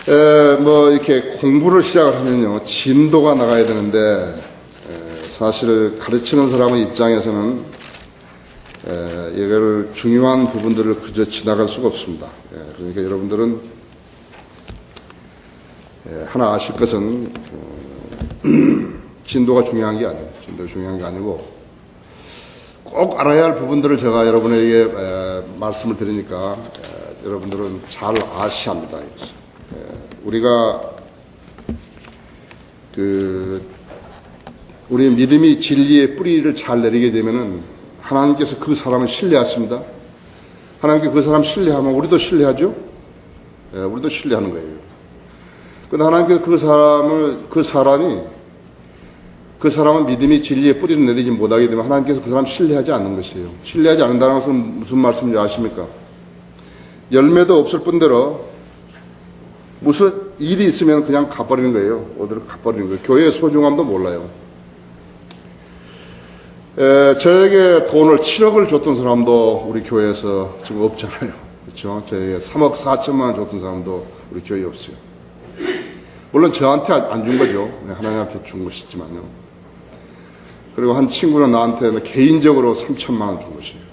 뭐 이렇게 공부를 시작을 하면요 진도가 나가야 되는데 사실 가르치는 사람의 입장에서는 이걸 중요한 부분들을 그저 지나갈 수가 없습니다. 그러니까 여러분들은 하나 아실 것은 진도가 중요한 게 아니에요. 진도가 중요한 게 아니고 꼭 알아야 할 부분들을 제가 여러분에게 말씀을 드리니까 여러분들은 잘 아셔야 합니다. 우리가 우리 믿음이 진리의 뿌리를 잘 내리게 되면은 하나님께서 그 사람을 신뢰하십니다. 하나님께 그 사람 신뢰하면 우리도 신뢰하죠. 우리도 신뢰하는 거예요. 근데 하나님께서 그 사람은 믿음이 진리의 뿌리를 내리지 못하게 되면 하나님께서 그 사람 신뢰하지 않는 것이에요. 신뢰하지 않는다는 것은 무슨 말씀인지 아십니까? 열매도 없을 뿐더러 무슨 일이 있으면 그냥 가버리는 거예요. 어디로 가버리는 거예요. 교회의 소중함도 몰라요. 저에게 돈을 7억을 줬던 사람도 우리 교회에서 지금 없잖아요. 그렇죠? 저에게 3억 4천만 원 줬던 사람도 우리 교회에 없어요. 물론 저한테 안 준 거죠. 하나님 앞에 준 것이지만요. 그리고 한 친구는 나한테 개인적으로 3천만 원 준 것이에요.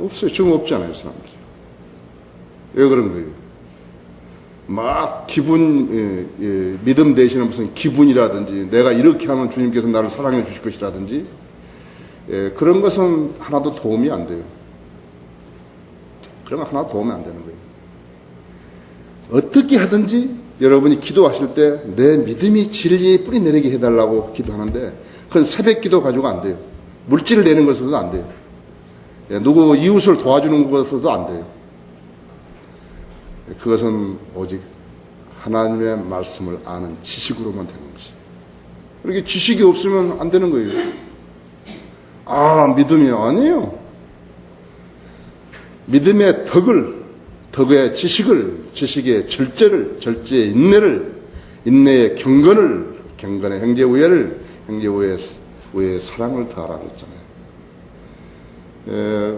없어요. 지금 없잖아요, 사람들이. 왜 그런 거예요? 막 믿음 대신에 무슨 기분이라든지 내가 이렇게 하면 주님께서 나를 사랑해 주실 것이라든지 그런 것은 하나도 도움이 안 돼요. 그런 거 하나도 도움이 안 되는 거예요. 어떻게 하든지 여러분이 기도하실 때 내 믿음이 진리의 뿌리 내리게 해달라고 기도하는데 그건 새벽 기도 가지고 안 돼요. 물질을 내는 것으로도 안 돼요. 누구 이웃을 도와주는 것으로도 안 돼요. 그것은 오직 하나님의 말씀을 아는 지식으로만 되는 것이에요. 그렇게 지식이 없으면 안 되는 거예요. 믿음이 아니에요. 믿음의 덕의 지식의 절제의 인내의 경건의 형제우애의 사랑을 더하라 그랬잖아요.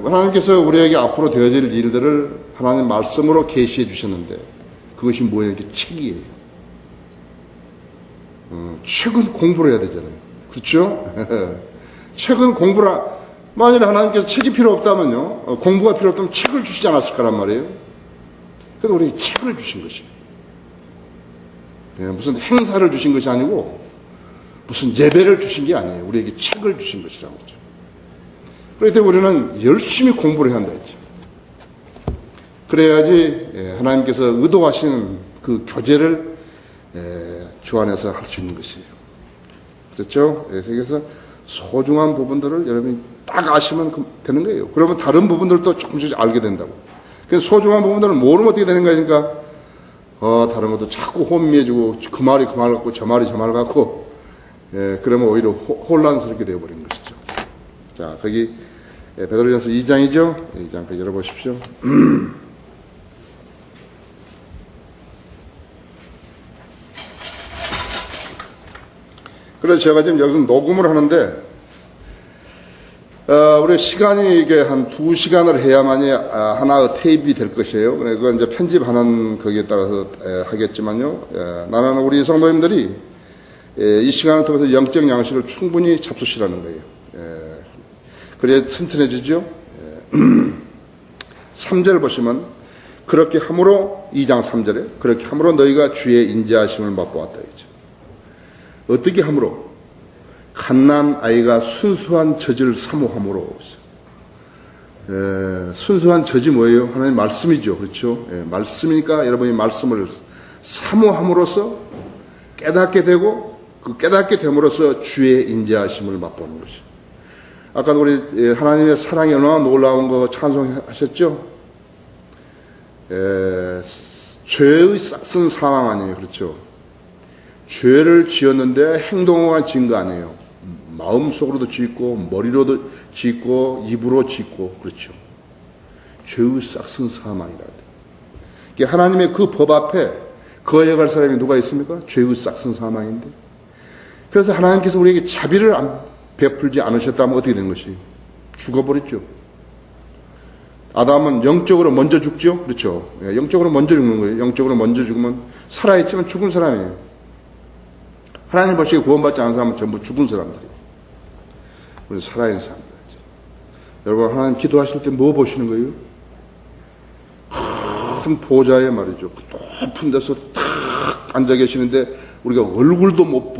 하나님께서 우리에게 앞으로 되어질 일들을 하나님 말씀으로 계시해 주셨는데 그것이 뭐예요? 이게 책이에요. 책은 공부를 해야 되잖아요. 그렇죠? 책은 만약에 하나님께서 책이 필요 없다면요, 공부가 필요 없다면 책을 주시지 않았을 거란 말이에요. 그래서 우리에게 책을 주신 것이에요. 무슨 행사를 주신 것이 아니고 무슨 예배를 주신 게 아니에요. 우리에게 책을 주신 것이라고 그러죠. 그렇기 때문에 우리는 열심히 공부를 해야 한다 했죠. 그래야지 하나님께서 의도하시는 그 교제를 주 안에서 할 수 있는 것이에요. 그렇죠? 그래서 소중한 부분들을 여러분이 딱 아시면 되는 거예요. 그러면 다른 부분들도 조금씩 알게 된다고. 그래서 소중한 부분들을 모르면 어떻게 되는 거니까 다른 것도 자꾸 혼미해지고 그 말이 그 말 같고 저 말이 저 말 같고 그러면 오히려 혼란스럽게 되어버리는 것이죠. 자, 거기 베드로전서 2장이죠. 2장 열어보십시오. 그래서 제가 지금 여기서 녹음을 하는데 우리 시간이 이게 한 2시간을 해야만이 하나의 테이프가 될 것이에요. 그건 이제 편집하는 거기에 따라서 하겠지만요. 나는 우리 성도님들이 이 시간을 통해서 영적 양식을 충분히 잡수시라는 거예요. 그래야 튼튼해지죠. 3절 보시면 그렇게 함으로 2장 3절에 그렇게 함으로 너희가 주의 인자하심을 맛보았다 했죠. 어떻게 함으로? 갓난 아이가 순수한 젖을 사모함으로. 순수한 젖이 뭐예요? 하나님 말씀이죠. 그렇죠? 말씀이니까 여러분이 말씀을 사모함으로써 깨닫게 되고 그 깨닫게 됨으로써 주의 인자하심을 맛보는 것이죠. 아까도 우리 하나님의 사랑이 얼마나 놀라운 거 찬송하셨죠? 죄의 싹슨 사망 아니에요. 그렇죠? 죄를 지었는데 행동만 지은 거 아니에요. 마음속으로도 짓고 머리로도 짓고 입으로 짓고 그렇죠. 죄의 싹슨 사망이라. 하나님의 그 법 앞에 거해갈 사람이 누가 있습니까? 죄의 싹슨 사망인데. 그래서 하나님께서 우리에게 자비를 베풀지 않으셨다면 어떻게 된 것이? 죽어버렸죠. 아담은 영적으로 먼저 죽죠? 그렇죠. 예, 영적으로 먼저 죽는 거예요. 영적으로 먼저 죽으면 살아있지만 죽은 사람이에요. 하나님 보시기에 구원받지 않은 사람은 전부 죽은 사람들이에요. 우리 살아있는 사람들이죠. 여러분, 하나님 기도하실 때 뭐 보시는 거예요? 큰 보좌에 말이죠. 높은 데서 탁 앉아 계시는데 우리가 얼굴도 못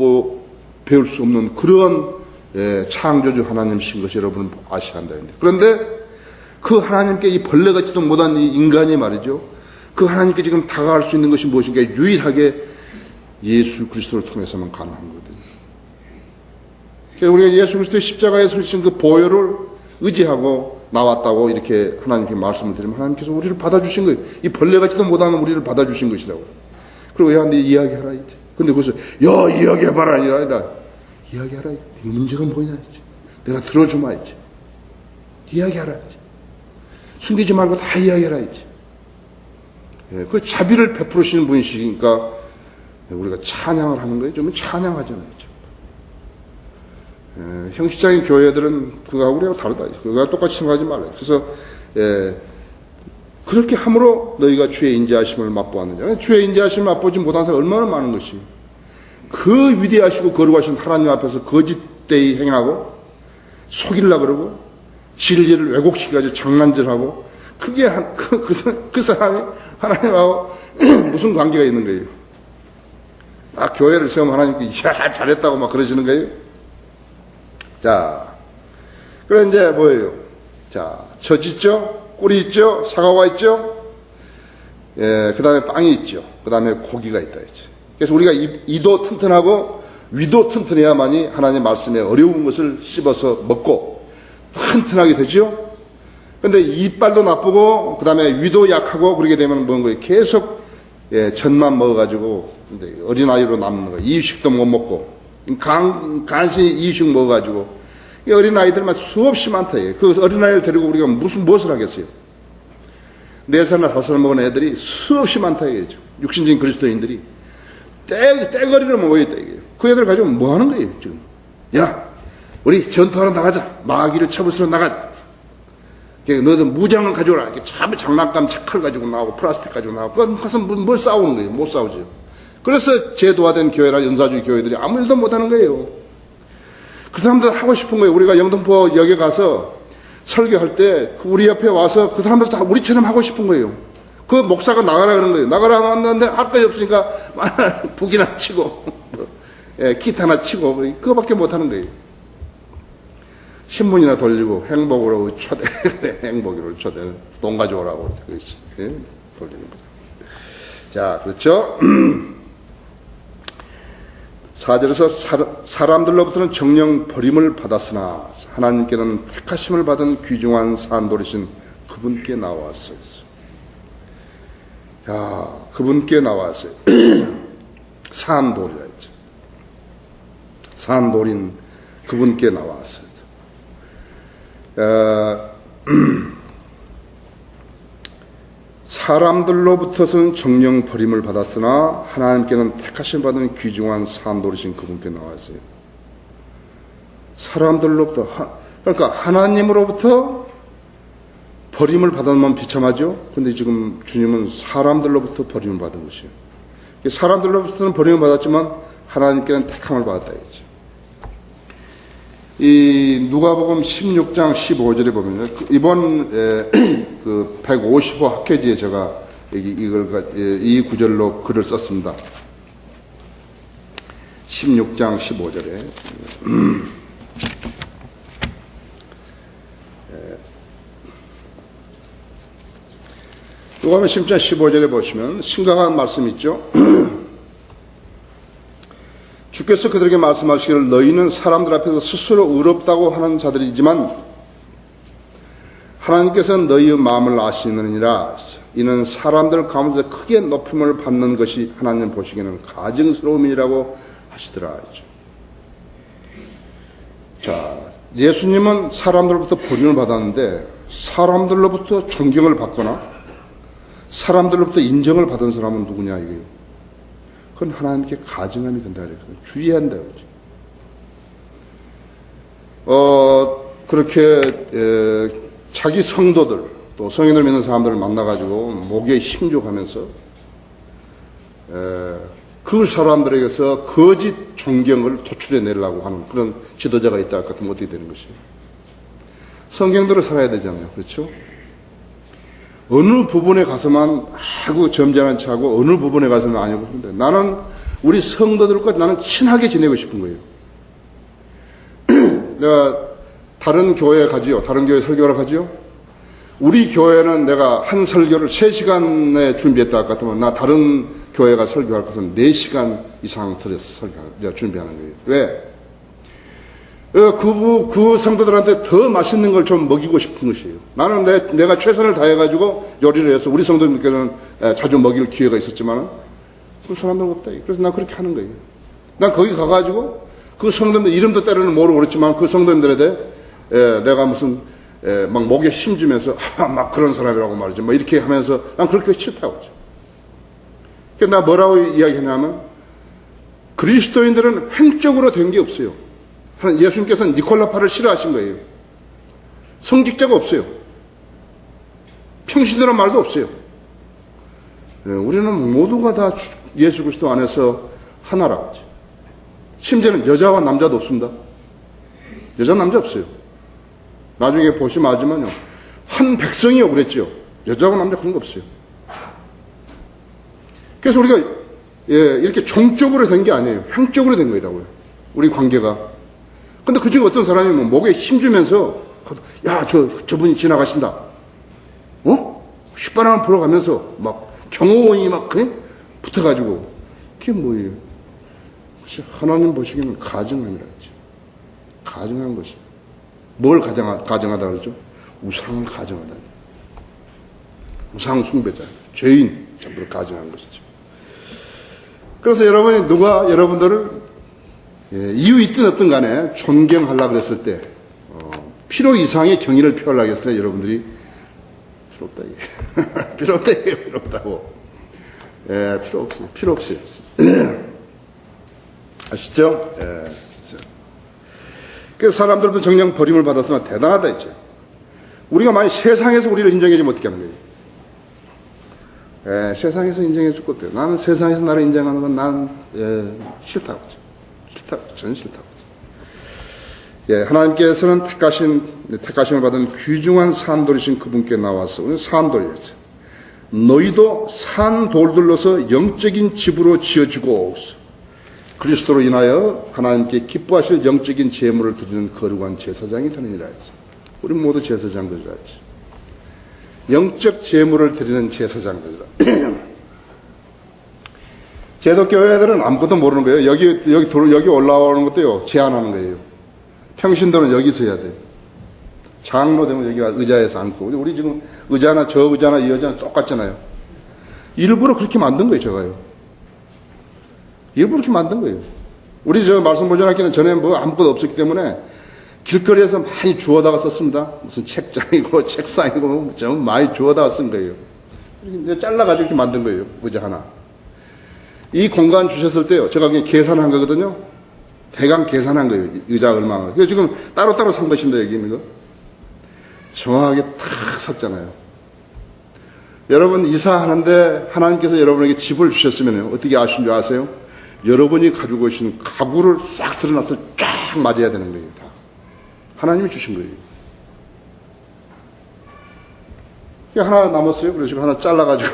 배울 수 없는 그런 창조주 하나님이신 것이 여러분 아셔야 한다. 그런데 그 하나님께 이 벌레 같지도 못한 이 인간이 말이죠. 그 하나님께 지금 다가갈 수 있는 것이 무엇인가? 유일하게 예수 그리스도를 통해서만 가능한 거거든요. 그러니까 우리가 예수 그리스도의 십자가에서 주신 그 보혈을 의지하고 나왔다고 이렇게 하나님께 말씀을 드리면 하나님께서 우리를 받아주신 거예요. 이 벌레 같지도 못하는 우리를 받아주신 것이라고. 그리고 야, 네 이야기하라 이제. 근데 거기서 야, 이야기해봐라 아니라 이야기하라. 네 문제가 뭐냐 이제. 내가 들어주마 이제. 이야기하라 이제. 숨기지 말고 다 이야기하라 이제. 예, 그 자비를 베풀으시는 분이시니까 우리가 찬양을 하는 거예요. 좀 찬양하잖아요. 예, 형식적인 교회들은 그거하고 우리하고 다르다. 그거와 똑같이 생각하지 말아요. 그래서 그렇게 함으로 너희가 주의 인자하심을 맛보았느냐. 주의 인자하심을 맛보지 못한 사람이 얼마나 많은 것이. 그 위대하시고 거룩하신 하나님 앞에서 거짓되이 행하고 속이려고 그러고 진리를 왜곡시켜가지고 장난질하고 그게 그 사람이 하나님하고 무슨 관계가 있는 거예요. 아, 교회를 세우면 하나님께 야, 잘했다고 막 그러시는 거예요. 자, 그래 이제 뭐예요? 자, 젖 있죠? 꿀이 있죠? 사과가 있죠? 예, 그 다음에 빵이 있죠. 그 다음에 고기가 있다 했죠. 그래서 우리가 이도 튼튼하고 위도 튼튼해야만이 하나님의 말씀에 어려운 것을 씹어서 먹고 튼튼하게 되죠. 근데 이빨도 나쁘고 그 다음에 위도 약하고 그러게 되면 뭔 거예요? 계속 젖만 먹어가지고 어린아이로 남는 거예요. 이유식도 못 먹고 간신히 이유식 먹어가지고 어린아이들만 수없이 많다. 그 어린아이를 데리고 우리가 무엇을 하겠어요? 4살이나 5살 먹은 애들이 수없이 많다 이거죠. 육신적인 그리스도인들이 떼거리를 먹어야 있다 이게요. 그 애들 가지고 뭐 하는 거예요 지금? 야, 우리 전투하러 나가자. 마귀를 쳐부수러 나가자. 너희들 무장을 가져오라. 이렇게 장난감 착칼 가지고 나오고 플라스틱 가지고 나오고 그건 가서 뭘 싸우는 거예요? 못 싸우죠. 그래서 제도화된 교회나 연사주의 교회들이 아무 일도 못하는 거예요. 그 사람들 하고 싶은 거예요. 우리가 영등포역에 가서 설교할 때 우리 옆에 와서 그 사람들 다 우리처럼 하고 싶은 거예요. 그 목사가 나가라 그런 거예요. 나가라 하는데 할 거이 없으니까 북이나 치고 기타나 치고 그거밖에 못하는 거예요. 신문이나 돌리고 행복으로 초대 행복으로 초대 돈 가져오라고 돌리는 거죠. 자, 그렇죠? 4절에서 사람들로부터는 정령 버림을 받았으나 하나님께는 택하심을 받은 귀중한 산돌이신 그분께 나왔어요. 야, 그분께 나왔어요. 산돌이라 했죠. 산돌인 그분께 나왔어요. 사람들로부터는 정령 버림을 받았으나 하나님께는 택하심 받은 귀중한 산돌이신 그분께 나왔어요. 사람들로부터 그러니까 하나님으로부터 버림을 받으면 비참하죠. 그런데 지금 주님은 사람들로부터 버림을 받은 것이에요. 사람들로부터는 버림을 받았지만 하나님께는 택함을 받았다 이거죠. 이 누가복음 16장 15절에 보면 이번 그 155 학회지에 제가 이 구절로 글을 썼습니다. 16장 15절에 누가복음 16장 15절에 보시면 심각한 말씀이 있죠. 주께서 그들에게 말씀하시기를 너희는 사람들 앞에서 스스로 의롭다고 하는 자들이지만 하나님께서는 너희의 마음을 아시느니라. 이는 사람들 가운데서 크게 높임을 받는 것이 하나님 보시기에는 가증스러움이라고 하시더라. 자, 예수님은 사람들로부터 버림을 받았는데 사람들로부터 존경을 받거나 사람들로부터 인정을 받은 사람은 누구냐 이거예요. 그건 하나님께 가증함이 된다 그랬거든요. 주의한다 그러죠. 그렇게 자기 성도들 또 성인을 믿는 사람들을 만나가지고 목에 힘줘가면서 그 사람들에게서 거짓 존경을 도출해 내려고 하는 그런 지도자가 있다 같으면 어떻게 되는 것이에요? 성경대로 살아야 되잖아요. 그렇죠? 어느 부분에 가서만 하고 점잖은 척하고 어느 부분에 가서는 아니고 그런데 나는 우리 성도들과 나는 친하게 지내고 싶은 거예요. 내가 다른 교회에 가지요. 다른 교회 설교를 가지요. 우리 교회는 내가 한 설교를 3시간에 준비했다 같으면 나 다른 교회가 설교할 것은 4시간 이상 들여서 준비하는 거예요. 왜? 그 성도들한테 더 맛있는 걸 좀 먹이고 싶은 것이에요. 나는 내가 최선을 다해가지고 요리를 해서 우리 성도님께는 자주 먹일 기회가 있었지만 그 사람들은 없다. 그래서 난 그렇게 하는 거예요. 난 거기 가가지고 그 성도님들 이름도 때로는 모르고 그랬지만 그 성도님들에 대해 내가 무슨 막 목에 힘주면서 막 그런 사람이라고 말이죠. 뭐 이렇게 하면서 난 그렇게 싫다고 하죠. 그러니까 나 뭐라고 이야기하냐면 그리스도인들은 행적으로 된 게 없어요. 예수님께서는 니콜라파를 싫어하신 거예요. 성직자가 없어요. 평신도란 말도 없어요. 우리는 모두가 다 예수 그리스도 안에서 하나라고 하죠. 심지어는 여자와 남자도 없습니다. 여자 남자 없어요. 나중에 보시면 알지만요. 한 백성이요 그랬죠. 여자와 남자 그런 거 없어요. 그래서 우리가 이렇게 종적으로 된 게 아니에요. 형적으로 된 거라고요. 우리 관계가. 근데 그 중에 어떤 사람이 뭐 목에 힘주면서 야 저분이 지나가신다. 휘바람을 불어가면서 막 경호원이 막 붙어가지고 그게 뭐예요? 하나님 보시기에는 가증함이라 하죠. 가증한 것이 뭘 가증하다 그러죠? 우상을 가증하다. 우상 숭배자, 죄인 전부 다 가증한 것이죠. 그래서 여러분이 누가 여러분들을 이유 있든 어떤 간에 존경하려고 그랬을 때 필요 이상의 경의를 표하려고 했을 때 여러분들이 필요 없다 이게 필요 없다 이게 필요 없다고 필요 없어요. 필요 없어요. 아시죠? 그래서 사람들도 정녕 버림을 받았으나 대단하다 했죠. 우리가 만약 세상에서 우리를 인정해주면 어떻게 하는 거예요? 세상에서 인정해줄 것도 나는 세상에서 나를 인정하는 건 난 싫다고 하죠. 저는 싫다고. 하나님께서는 택하심을 받은 귀중한 산돌이신 그분께 나와서 우리는 산돌이었죠. 너희도 산돌들로서 영적인 집으로 지어지고 그리스도로 인하여 하나님께 기뻐하실 영적인 제물을 드리는 거룩한 제사장이 되느니라 했죠. 우리 모두 제사장들이라 했죠. 영적 제물을 드리는 제사장들이라. 제독교회들은 아무것도 모르는 거예요. 여기 올라오는 것도요, 제한하는 거예요. 평신도는 여기서 해야 돼요. 장로 되면 여기가 의자에서 앉고. 우리 지금 의자나 저 의자나 이 의자는 똑같잖아요. 일부러 그렇게 만든 거예요, 제가요. 일부러 그렇게 만든 거예요. 우리 저 말씀 보존학교는 전에 뭐 아무것도 없었기 때문에 길거리에서 많이 주워다가 썼습니다. 무슨 책장이고 책상이고 좀 많이 주워다가 쓴 거예요. 이렇게 잘라가지고 이렇게 만든 거예요. 의자 하나. 이 공간 주셨을 때요. 제가 그냥 계산한 거거든요. 대강 계산한 거예요. 의자 얼마나. 그래서 지금 따로따로 산 것입니다. 여기 있는 거. 정확하게 탁 샀잖아요. 여러분 이사하는데 하나님께서 여러분에게 집을 주셨으면 어떻게 아신 줄 아세요? 여러분이 가지고 계신 가구를 싹 드러나서 쫙 맞아야 되는 거예요. 다. 하나님이 주신 거예요. 하나 남았어요. 그래서 하나 잘라가지고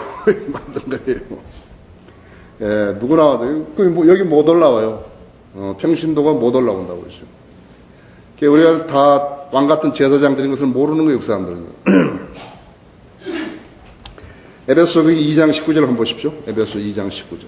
만든 거예요. 누구나 여기 못 올라와요. 평신도가 못 올라온다고 그러죠. 우리가 다 왕 같은 제사장들인 것을 모르는 거예요, 그 사람들은. 에베소 2장 19절 한번 보십시오. 에베소 2장 19절.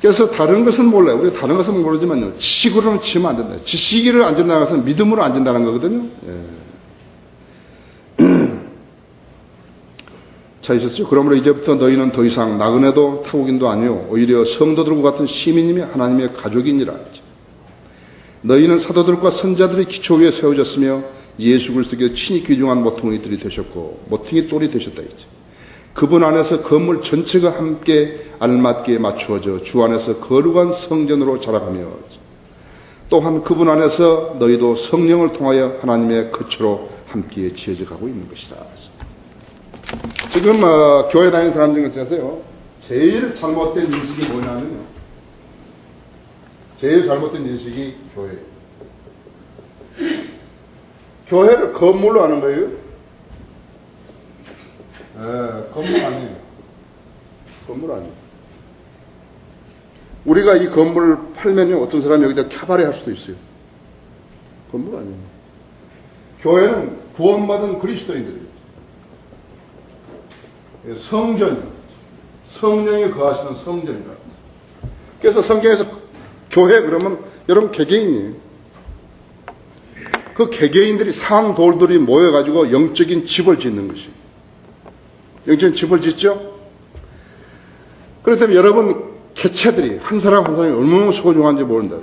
그래서 다른 것은 몰라요. 우리가 다른 것은 모르지만요. 지식으로는 치면 안 된다. 지식으로 안 된다는 것은 믿음으로 안 된다는 거거든요. 찾으셨죠? 그러므로 이제부터 너희는 더 이상 나그네도 타국인도 아니요 오히려 성도들과 같은 시민이며 하나님의 가족이니라 했죠. 너희는 사도들과 선자들의 기초 위에 세워졌으며 예수 그리스도께서 친히 귀중한 모퉁이들이 되셨고 모퉁이 돌이 되셨다 했죠. 그분 안에서 건물 전체가 함께 알맞게 맞추어져 주 안에서 거룩한 성전으로 자라가며 또한 그분 안에서 너희도 성령을 통하여 하나님의 거처로 함께 지어져 가고 있는 것이다. 지금 교회 다니는 사람 중에서요, 제일 잘못된 인식이 뭐냐면요, 제일 잘못된 인식이 교회예요. 교회를 건물로 하는 거예요. 건물 아니에요. 건물 아니에요. 우리가 이 건물을 팔면요, 어떤 사람이 여기다 캬바레 할 수도 있어요. 건물 아니에요. 교회는 구원받은 그리스도인들이에요. 성전이에요. 성령이 거하시는 성전이라. 그래서 성경에서 교회 그러면 여러분 개개인이에요. 그 개개인들이 산 돌들이 모여가지고 영적인 집을 짓는 것이에요. 영적인 집을 짓죠? 그렇다면 여러분 개체들이 한 사람 한 사람이 얼마나 소중한지 모른다.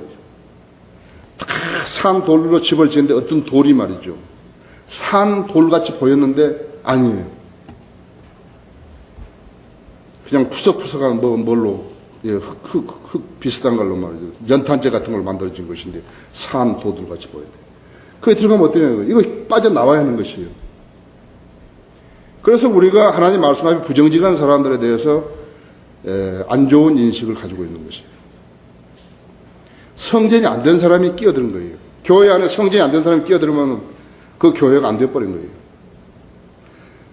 다 산 돌로 집을 짓는데 어떤 돌이 말이죠, 산 돌같이 보였는데 아니에요. 그냥 푸석푸석한 뭘로, 흙 비슷한 걸로 말이죠, 연탄재 같은 걸 만들어진 것인데 산 돌들 같이 보여야 돼요. 그게 들어가면 어떠냐는 거예요. 이거 빠져나와야 하는 것이에요. 그래서 우리가 하나님 말씀 앞에 부정직한 사람들에 대해서 안 좋은 인식을 가지고 있는 것이에요. 성전이 안 된 사람이 끼어드는 거예요. 교회 안에 성전이 안 된 사람이 끼어들면 그 교회가 안 돼버린 거예요.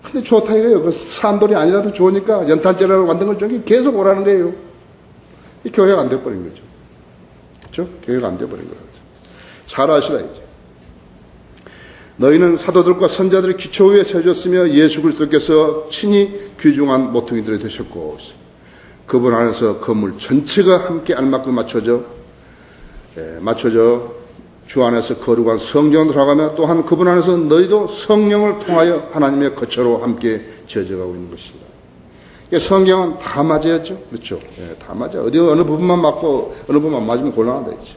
근데 좋다 이거예요. 그 산돌이 아니라도 좋으니까 연탄재라고 만든 걸 저기 계속 오라는 거예요. 이 교회가 안 돼버린 거죠. 그렇죠? 교회가 안 돼버린 거죠. 잘 아시라 이제. 너희는 사도들과 선자들의 기초 위에 세워졌으며 예수 그리스도께서 친히 귀중한 모퉁이들이 되셨고 그분 안에서 건물 전체가 함께 알맞게 맞춰져 주 안에서 거룩한 성전으로 들어가며 또한 그분 안에서 너희도 성령을 통하여 하나님의 거처로 함께 지어져가고 있는 것입니다. 성경은 다 맞아야죠. 그렇죠? 다 맞아. 어디 어느 부분만 맞고 어느 부분만 맞으면 곤란하다 이제.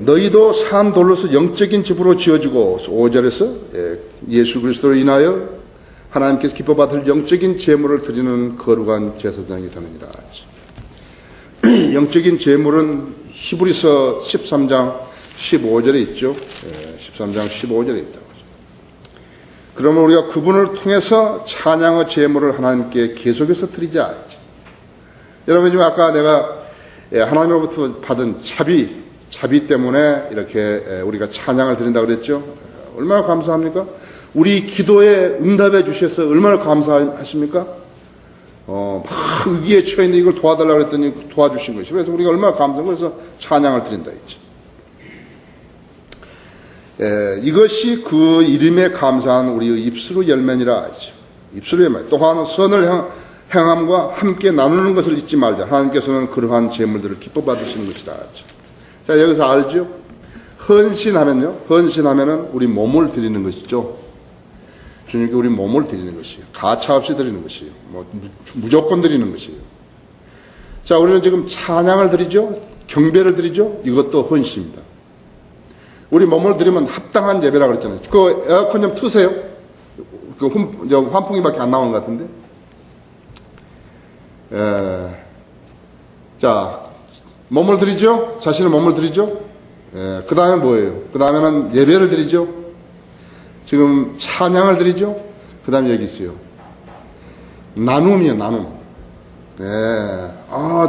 너희도 산 돌로서 영적인 집으로 지어지고 5절에서 예수 그리스도로 인하여 하나님께서 기뻐 받을 영적인 제물을 드리는 거룩한 제사장이 되느니라. 영적인 제물은 히브리서 13장 15절에 있죠. 13장 15절에 있다고. 그러면 우리가 그분을 통해서 찬양의 제물을 하나님께 계속해서 드리자. 여러분 지금 아까 내가 하나님으로부터 받은 자비 때문에 이렇게 우리가 찬양을 드린다고 그랬죠. 얼마나 감사합니까? 우리 기도에 응답해 주셔서 얼마나 감사하십니까? 막 위기에 처했는데 이걸 도와달라고 그랬더니 도와주신 것이죠. 그래서 우리가 얼마나 감사하고 그래서 찬양을 드린다 했죠. 이것이 그 이름에 감사한 우리의 입술의 열매니라 하죠. 입술의 열매. 또한 선을 행함과 함께 나누는 것을 잊지 말자. 하나님께서는 그러한 제물들을 기뻐 받으시는 것이라 하죠. 자, 여기서 알죠? 헌신하면은 우리 몸을 드리는 것이죠. 주님께 우리 몸을 드리는 것이에요. 가차 없이 드리는 것이에요. 무조건 드리는 것이에요. 자, 우리는 지금 찬양을 드리죠. 경배를 드리죠. 이것도 헌신입니다. 우리 몸을 드리면 합당한 예배라고 그랬잖아요. 그 에어컨 좀 트세요. 그 환풍기밖에 안 나오는 것 같은데. 자, 몸을 드리죠. 자신의 몸을 드리죠. 그 다음에 뭐예요? 그 다음에는 예배를 드리죠. 지금 찬양을 드리죠. 그 다음에 여기 있어요. 나눔이요, 나눔.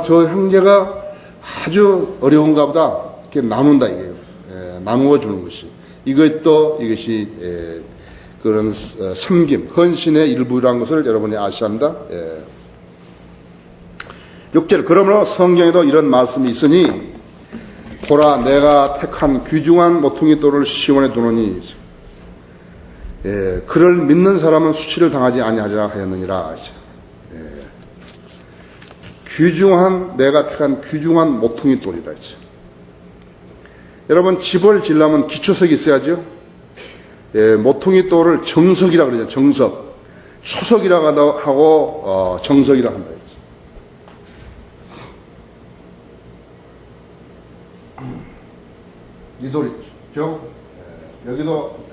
저 형제가 아주 어려운가 보다. 이렇게 나눈다, 이게요. 나누어 주는 것이. 이것이, 그런 섬김, 헌신의 일부라는 것을 여러분이 아셔야 합니다. 6절. 그러므로 성경에도 이런 말씀이 있으니, 보라, 내가 택한 귀중한 모퉁이 돌을 시온에 두노니, 그를 믿는 사람은 수치를 당하지 아니하리라 하였느니라. 내가 택한 귀중한 모퉁이 돌이라 했죠. 여러분, 집을 지려면 기초석이 있어야죠. 모퉁이 돌을 정석이라고 그러죠. 정석. 초석이라고 하고, 정석이라고 한다. 이 돌 있죠. 여기도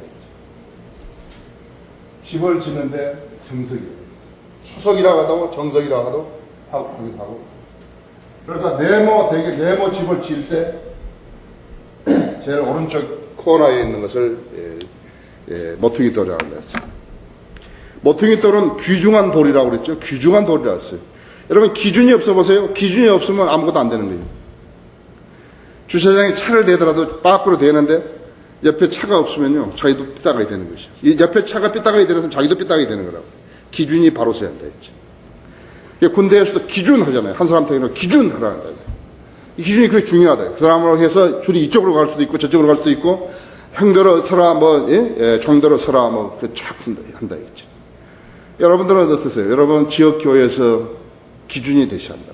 집을 짓는데 정석이라고 있어요. 초석이라고 하고 정석이라고 하고 여기도 하고. 그러니까 대개 네모 집을 지을 때 제일 오른쪽 코너에 있는 것을 모퉁이 돌이라고 그랬어요. 모퉁이 돌은 귀중한 돌이라고 그랬죠. 귀중한 돌이라고 했어요. 여러분 기준이 없어 보세요. 기준이 없으면 아무것도 안 되는 거예요. 주차장에 차를 대더라도 밖으로 대는데 옆에 차가 없으면요 자기도 삐딱하게 되는 것이죠. 이 옆에 차가 삐딱하게 되는 자기도 삐딱하게 되는 거라고. 기준이 바로 서야 한다 했죠. 군대에서도 기준 하잖아요. 한 사람한테는 기준 하라는 거예요. 이 기준이 그게 중요하다. 그 사람으로 해서 줄이 이쪽으로 갈 수도 있고 저쪽으로 갈 수도 있고 형대로 서라 종대로 서라 쫙 한다 했죠. 여러분들은 어떠세요? 여러분 지역 교회에서 기준이 되셔야 한다.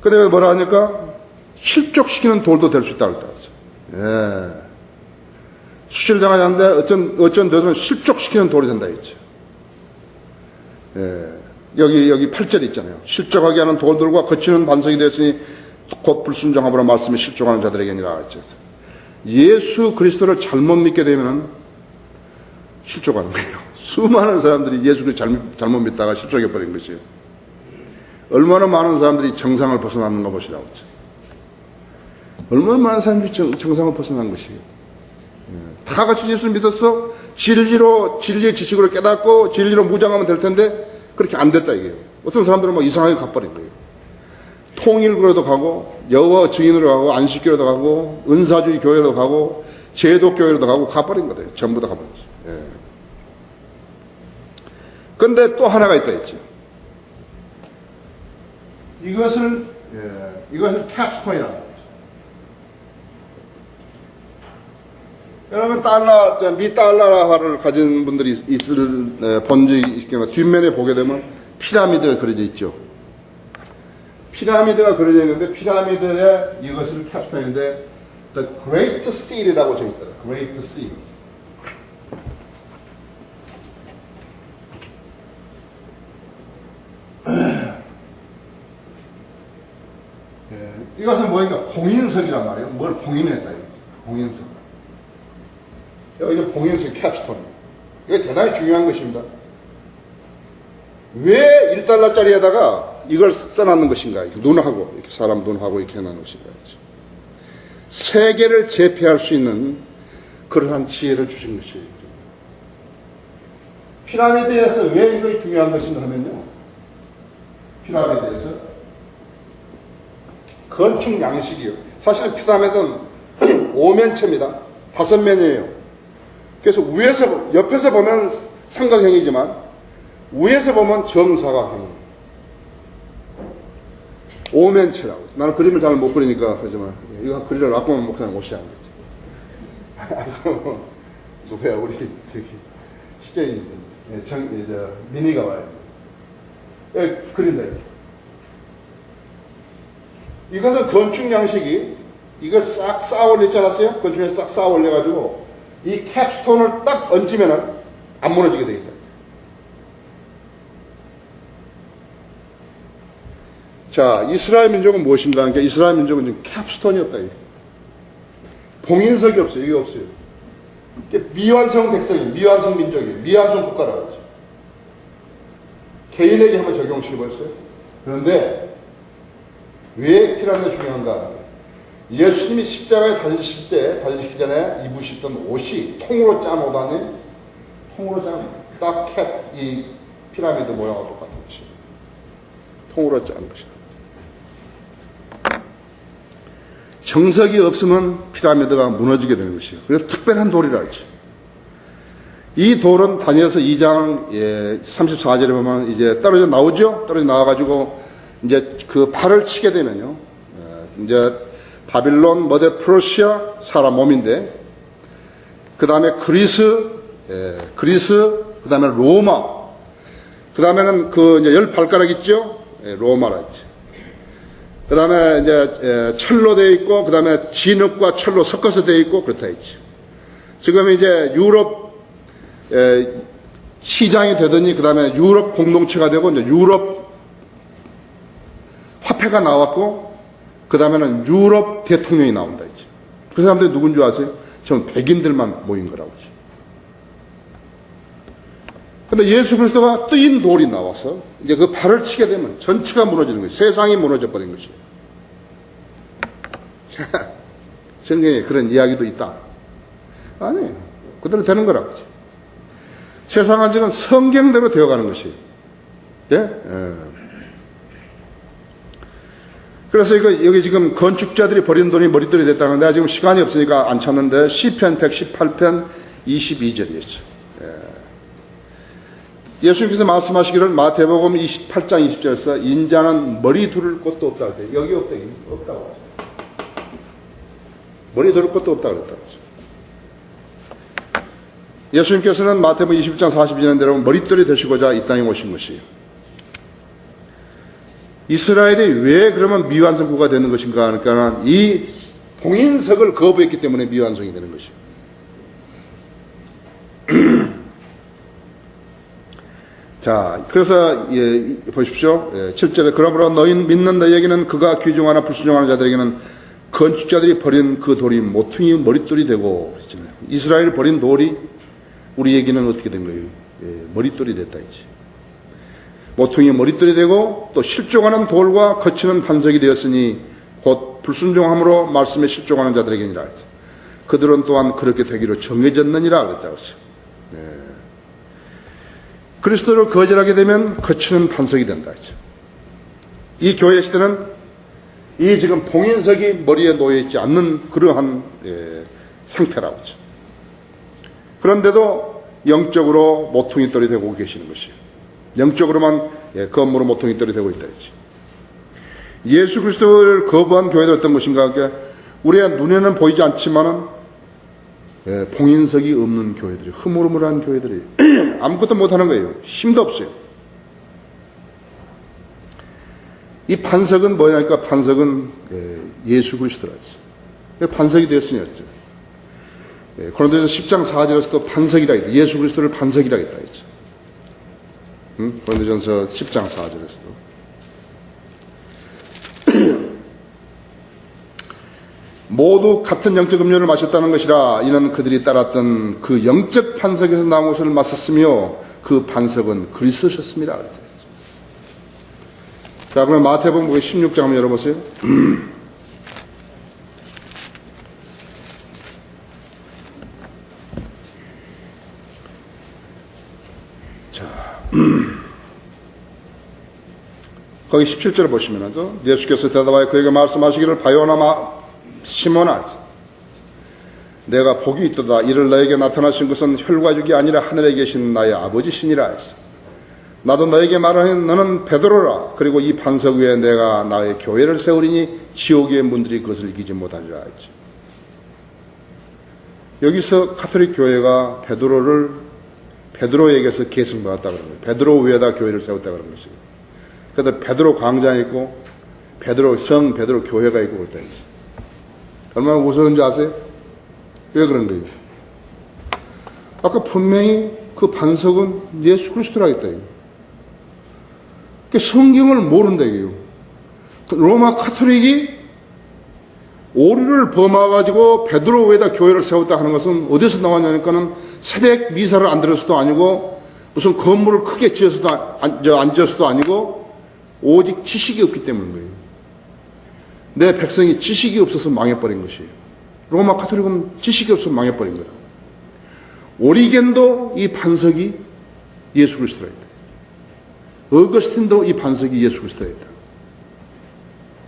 근데 뭐라 하니까 실족시키는 돌도 될 수 있다고 했다. 수실당하지 않는데 어쩐 데는 실족시키는 돌이 된다 했죠. 여기 8절 있잖아요. 실족하게 하는 돌들과 거치는 반석이 되었으니 곧 불순종함으로 말씀에 실족하는 자들에게니라 했죠. 예수 그리스도를 잘못 믿게 되면은 실족하는 거예요. 수많은 사람들이 예수 그리스도 잘못 믿다가 실족해버린 것이에요. 얼마나 많은 사람들이 정상을 벗어나는가 보시라고 했죠. 얼마나 많은 사람들이 정상을 벗어난 것이에요. 다 같이 예수를 믿었어. 진리의 지식으로 깨닫고 진리로 무장하면 될 텐데 그렇게 안 됐다 이게요. 어떤 사람들은 막 이상하게 가버린 거예요. 통일교회도 가고 여호와 증인으로 가고 안식교회도 가고 은사주의 교회로 가고 제독교회로도 가고 가버린 거예요. 전부 다 가버린 거죠. 근데 또 하나가 있다 했죠. 이것을 캡스톤이라고 하죠. 여러분 미 달러화를 가진 분들이 있을 본 적이 있겠지만 뒷면에 보게 되면 피라미드가 그려져 있죠. 피라미드가 그려져 있는데 피라미드에 이것을 캡스톤인데 The Great Seal이라고 적혀 있더라고요. Great Seal. 이것은 뭐니까 봉인석이란 말이에요. 뭘 봉인했다. 봉인석. 이게 봉인석 캡스톤. 이게 대단히 중요한 것입니다. 왜 1달러짜리에다가 이걸 써놨는 것인가? 눈하고, 이렇게 사람 눈하고 이렇게 해놓은 것인가? 세계를 제패할 수 있는 그러한 지혜를 주신 것이에요. 피라미드에서 왜 이것이 중요한 것인가 하면요. 피라미드에서 건축 양식이요. 사실은 피라미드는 5면체입니다. 5면이에요. 그래서 옆에서 보면 삼각형이지만 위에서 보면 정사각형. 5면체라고. 나는 그림을 잘 못 그리니까 그러지만 이거 그리려고 그러면 그냥 못이 안 되지. 누구야 우리 저기 시제인 미니가 와요. 여기 그린다 이렇게. 이것은 건축 양식이 이거 싹 쌓아 올렸지 않았어요? 건축에 싹 쌓아 올려가지고 이 캡스톤을 딱 얹으면은 안 무너지게 되겠다. 자, 이스라엘 민족은 무엇인가 하니까 이스라엘 민족은 지금 캡스톤이었다. 봉인석이 없어요. 이게 없어요. 미완성 백성이에요. 미완성 민족이에요. 미완성 국가라고 하죠. 개인에게 한번 적용시켜봤어요. 그런데 왜 피라미드가 중요한가? 예수님이 십자가에 달리시기 전에 입으시던 옷이 통으로 짠 옷 아니에요? 통으로 짠 딱 이 피라미드 모양과 똑같은 것이에요. 통으로 짠 것이다. 정석이 없으면 피라미드가 무너지게 되는 것이에요. 그래서 특별한 돌이라 하죠. 이 돌은 다니엘서 2장 34절에 보면 이제 떨어져 나오죠. 떨어져 나와가지고 이제 그 발을 치게 되면요. 이제 바빌론, 머데 프로시아 사람 몸인데 그 다음에 그리스, 그 다음에 로마, 그 다음에는 그 이제 10발가락 있죠. 로마라지. 그 다음에 이제 철로 되어 있고, 그 다음에 진흙과 철로 섞어서 되어 있고, 그렇다 했죠. 지금 이제 유럽 시장이 되더니, 그 다음에 유럽 공동체가 되고, 이제 유럽 화폐가 나왔고, 그 다음에는 유럽 대통령이 나온다 했죠. 그 사람들이 누군지 아세요? 전 백인들만 모인 거라고 했죠. 근데 예수 그리스도가 뜨인 돌이 나와서 이제 그 발을 치게 되면 전체가 무너지는 거예요. 세상이 무너져 버린 것이에요. 성경에 그런 이야기도 있다. 아니에요. 그대로 되는 거라고. 세상은 지금 성경대로 되어가는 것이에요. 예? 그래서 여기 지금 건축자들이 버린 돈이 머릿돌이 됐다는 건데, 지금 시간이 없으니까 안 찾는데, 시편 118편 22절이었죠. 예수님께서 말씀하시기를 마태복음 28장 20절에서 인자는 머리 두를 곳도 없다고 했대요. 여기 없다고 하죠. 머리 두를 곳도 없다고 그랬다고 하죠. 예수님께서는 마태복음 21장 42절대로 머릿돌이 되시고자 이 땅에 오신 것이에요. 이스라엘이 왜 그러면 미완성국가 되는 것인가 하니까 이 봉인석을 거부했기 때문에 미완성이 되는 것이에요. 자, 그래서 보십시오. 7절에 그러므로 너희 믿는 너희에게는 그가 귀중하나 불순종하는 자들에게는 건축자들이 버린 그 돌이 모퉁이 머릿돌이 되고 그랬잖아요. 이스라엘이 버린 돌이 우리에게는 어떻게 된 거예요? 머릿돌이 됐다 이제. 모퉁이 머릿돌이 되고 또 실족하는 돌과 거치는 반석이 되었으니 곧 불순종함으로 말씀에 실족하는 자들에게니라. 그들은 또한 그렇게 되기로 정해졌느니라 그랬다고 했어요. 그리스도를 거절하게 되면 거치는 반석이 된다. 이 교회 시대는 이 지금 봉인석이 머리에 놓여있지 않는 그러한 상태라고 하죠. 그런데도 영적으로 모퉁이돌이 되고 계시는 것이에요. 영적으로만 건물로 모퉁이돌이 되고 있다. 예수 그리스도를 거부한 교회들 어떤 것인가? 우리의 눈에는 보이지 않지만은 봉인석이 없는 교회들이, 흐물흐물한 교회들이 아무것도 못하는 거예요. 힘도 없어요. 이 반석은 뭐냐니까 반석은 예수 그리스도라 했어요. 반석이 되었으니 했어요. 고린도전서 10장 4절에서도 반석이라 했다. 예수 그리스도를 반석이라 했다 했죠. 고린도전서 10장 4절에서도. 모두 같은 영적 음료를 마셨다는 것이라 이는 그들이 따랐던 그 영적 반석에서 나온 것을 마셨으며 그 반석은 그리스도셨습니다. 자, 그럼 마태복음 16장 한번 열어보세요. 자, 거기 17절을 보시면 예수께서 대답하여 그에게 말씀하시기를 바요나 시몬아, 내가 복이 있도다. 이를 너에게 나타나신 것은 혈과 육이 아니라 하늘에 계신 나의 아버지시니라 했어. 나도 너에게 말하는 너는 베드로라. 그리고 이 반석 위에 내가 나의 교회를 세우리니 지옥의 문들이 그것을 이기지 못하리라 했죠. 여기서 가톨릭 교회가 베드로에게서 계승받았다 그런 거예요. 베드로 위에다 교회를 세웠다 그런 것이에요. 그래서 베드로 광장이 있고 베드로 교회가 있고 그랬다 했죠. 얼마나 무서운지 아세요? 왜 그런 거예요? 아까 분명히 그 반석은 예수 그리스도라 했다. 성경을 모른다 이게요. 로마 카톨릭이 오류를 범해가지고 베드로 위에다 교회를 세웠다 하는 것은 어디서 나왔냐니까는 새벽 미사를 안 들어서도 아니고 무슨 건물을 크게 지어서도 안 지어서도 아니고 오직 지식이 없기 때문인 거예요. 내 백성이 지식이 없어서 망해버린 것이에요. 로마 카톨릭은 지식이 없어서 망해버린 거예요. 오리겐도 이 반석이 예수 그리스도라 했다. 어거스틴도 이 반석이 예수 그리스도라 했다.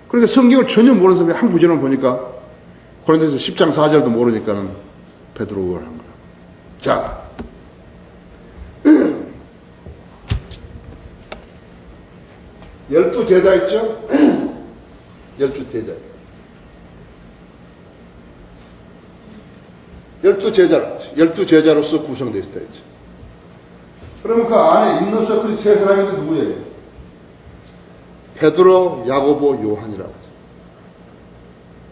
그러니까 성경을 전혀 모르는 사람이 한 구절만 보니까 고린도전서 10장 4절도 모르니까는 베드로가 한 거야. 자, 열두 제자 있죠? 열두 제자로서 구성되어 있다 했죠. 그러면 그 안에 있는 서클이 세 사람인데 누구예요? 베드로, 야고보, 요한이라고 하죠.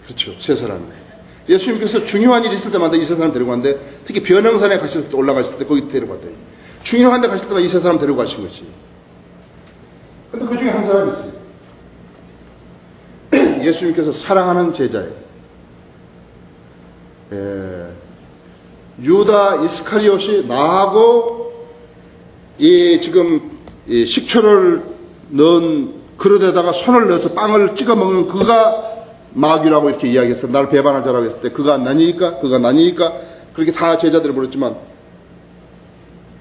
그렇죠. 세 사람이에요. 예수님께서 중요한 일이 있을 때마다 이 세 사람 데리고 갔는데 특히 변형산에 가실 때 올라가실 때 거기 데리고 갔대요. 중요한 데 가실 때마다 이 세 사람 데리고 가신 것이. 근데 그 중에 한 사람이 있어요. 예수님께서 사랑하는 제자예요. 유다 이스카리ot이 나하고 이 지금 이 식초를 넣은 그릇에다가 손을 넣어서 빵을 찍어 먹는 그가 마귀라고 이렇게 이야기했어. 나를 배반하자라고 했을 때 그가 나니까 그렇게 다 제자들을 부르지만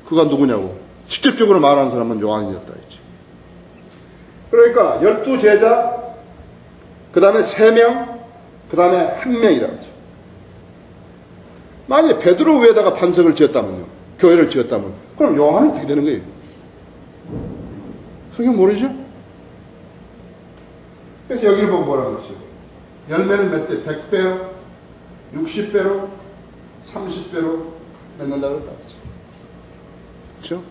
그가 누구냐고 직접적으로 말하는 사람은 요한이었다 했지. 그러니까 12제자, 그 다음에 3명, 그 다음에 1명이라고 하죠. 만약에 베드로 위에다가 반석을 지었다면요, 교회를 지었다면, 그럼 요한은 어떻게 되는 거예요? 성경 모르죠? 그래서 여기를 보고 뭐라고 했어요? 열매를 맺되 100배로, 60배로, 30배로 맺는다고 했다. 그렇죠?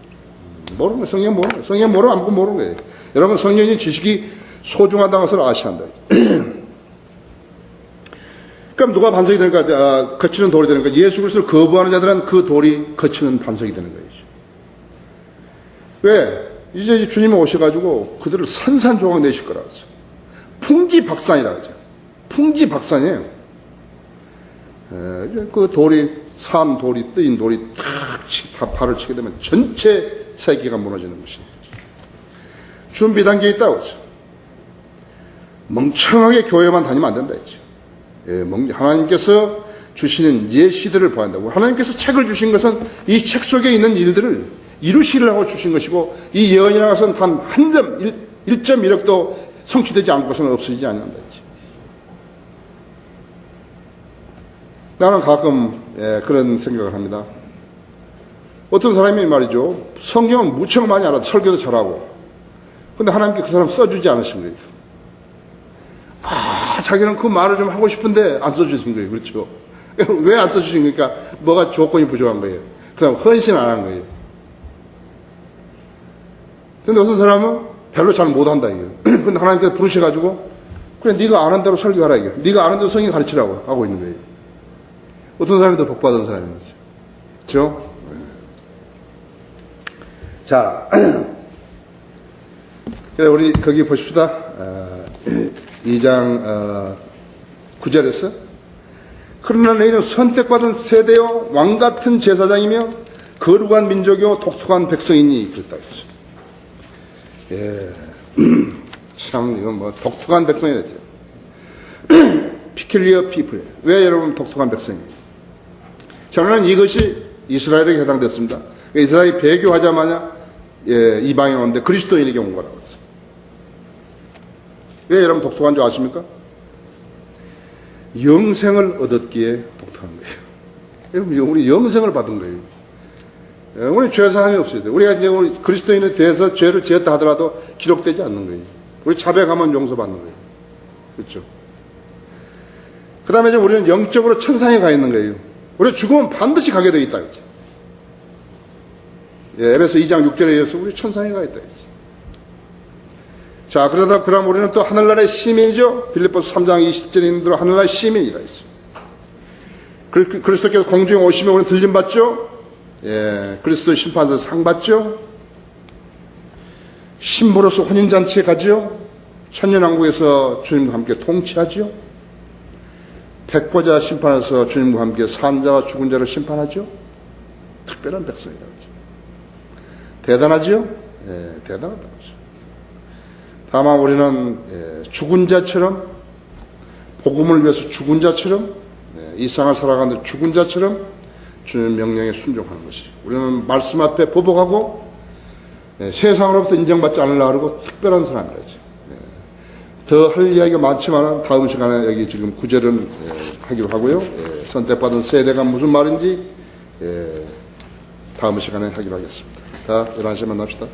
모르는 거예요. 성경 모르는 거예요. 성경 모르면 아무것도 모르는 거예요. 여러분, 성경의 지식이 소중하다는 것을 아셔야 한다. 그럼 누가 반석이 되는가? 거치는 돌이 되는가? 예수 그리스도를 거부하는 자들은 그 돌이 거치는 반석이 되는 거예요. 왜? 이제 주님이 오셔가지고 그들을 산산조각 내실 거라고 하죠. 풍지박산이라고 하죠. 풍지박산이에요. 그 돌이, 산 돌이, 뜨인 돌이 다 발을 치게 되면 전체 세계가 무너지는 것입니다. 준비 단계에 있다고 하죠. 멍청하게 교회만 다니면 안 된다 했죠. 하나님께서 주시는 예시들을 봐야 한다고. 하나님께서 책을 주신 것은 이 책 속에 있는 일들을 이루시려고 주신 것이고, 이 예언이라는 것은 단 한 점, 1.1억도 성취되지 않고서는 없어지지 않는다 했죠. 나는 가끔 그런 생각을 합니다. 어떤 사람이 말이죠, 성경은 무척 많이 알아도 설교도 잘하고, 근데 하나님께 그 사람 써주지 않으신 거예요. 자기는 그 말을 좀 하고 싶은데 안 써주신 거예요. 그렇죠? 왜 안 써주신 거니까 뭐가 조건이 부족한 거예요. 그 사람 헌신 안 한 거예요. 근데 어떤 사람은 별로 잘 못한다 이거예요. 근데 하나님께서 부르셔가지고 그래 네가 아는 대로 설교하라 이거예요. 네가 아는 대로 성경 가르치라고 하고 있는 거예요. 어떤 사람이 더 복받은 사람인 거죠. 그렇죠? 자, 그래 우리 거기 보십시다. 2장 9절에서 그러나 너희는 선택받은 세대요 왕같은 제사장이며 거룩한 민족이요 독특한 백성이니 그랬다 했어요. 예, 참 이건 뭐 독특한 백성이랬죠. 피킬리어 피플. 왜 여러분 독특한 백성이에요? 저는 이것이 이스라엘에게 해당됐습니다. 이스라엘이 배교하자마자 이방인 오는데 그리스도인에게 온 거라고 했어요. 왜 여러분 독특한 줄 아십니까? 영생을 얻었기에 독특한 거예요. 여러분, 우리 영생을 받은 거예요. 우리 죄사함이 없어야 돼요. 우리가 이제 우리 그리스도인에 대해서 죄를 지었다 하더라도 기록되지 않는 거예요. 우리 자백하면 용서받는 거예요. 그렇죠? 그 다음에 이제 우리는 영적으로 천상에 가 있는 거예요. 우리 죽으면 반드시 가게 되어 있다. 그렇죠? 에베소 2장 6절에 의해서 우리 천상에 가 있다. 그렇죠? 자, 그럼 우리는 또 하늘나라의 시민이죠. 빌립보서 3장 20절에 있는 대로 하늘나라의 시민이라 했어요. 그리스도께서 공중에 오시면 우리는 들림받죠. 그리스도 심판에서 상 받죠. 신부로서 혼인잔치에 가죠. 천년왕국에서 주님과 함께 통치하죠. 백보자 심판에서 주님과 함께 산자와 죽은 자를 심판하죠. 특별한 백성이다. 대단하죠? 대단하다. 다만 우리는 죽은 자처럼, 복음을 위해서 죽은 자처럼, 이 세상을 살아가는 죽은 자처럼 주님 명령에 순종하는 것이. 우리는 말씀 앞에 보복하고 세상으로부터 인정받지 않으려고 하고 특별한 사람이라죠. 더 할 이야기가 많지만 다음 시간에 여기 지금 구절은 하기로 하고요. 선택받은 세대가 무슨 말인지 다음 시간에 하기로 하겠습니다. 자, 11시에 만납시다.